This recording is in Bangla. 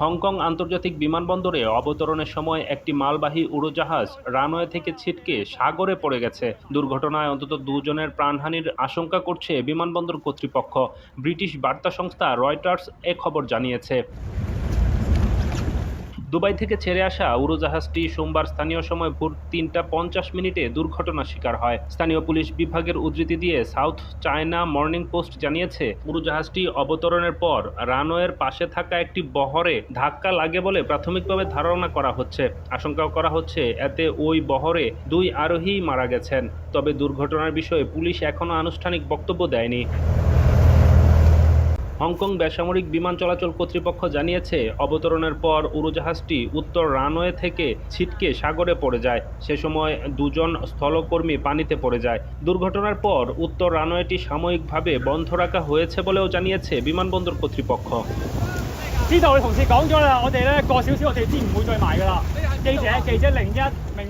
হংকং আন্তর্জাতিক বিমানবন্দরে অবতরণের সময় একটি মালবাহী উড়োজাহাজ রানওয়ে থেকে ছিটকে সাগরে পড়ে গেছে। দুর্ঘটনায় অন্তত দুজনের প্রাণহানির আশঙ্কা করছে বিমানবন্দর কর্তৃপক্ষ। ব্রিটিশ বার্তা সংস্থা রয়টার্স এ খবর জানিয়েছে। দুবাই থেকে ছেড়ে আসা উড়োজাহাজটি সোমবার স্থানীয় সময় ভোর ৩টা ৫০ মিনিটে দুর্ঘটনার শিকার হয়। স্থানীয় পুলিশ বিভাগের উদ্ধৃতি দিয়ে সাউথ চায়না মর্নিং পোস্ট জানিয়েছে, উড়োজাহাজটি অবতরণের পর রানওয়ের পাশে থাকা একটি বহরে ধাক্কা লাগে বলে প্রাথমিকভাবে ধারণা করা হচ্ছে। আশঙ্কা করা হচ্ছে এতে ওই বহরে ২ আরোহী মারা গেছেন। তবে দুর্ঘটনার বিষয়ে পুলিশ এখনও আনুষ্ঠানিক বক্তব্য দেয়নি। হংকং বেসামরিক বিমান চলাচল কর্তৃপক্ষ জানিয়েছে, অবতরণের পর উড়োজাহাজটি উত্তর রানওয়ে থেকে ছিটকে সাগরে পড়ে যায়। সে সময় দুজন স্থলকর্মী পানিতে পড়ে যায়। দুর্ঘটনার পর উত্তর রানওয়েটি সাময়িকভাবে বন্ধ রাখা হয়েছে বলেও জানিয়েছে বিমানবন্দর কর্তৃপক্ষ। 知道嘅同事講咗啦，我哋咧過少少，我哋知唔會再賣噶啦。記者01明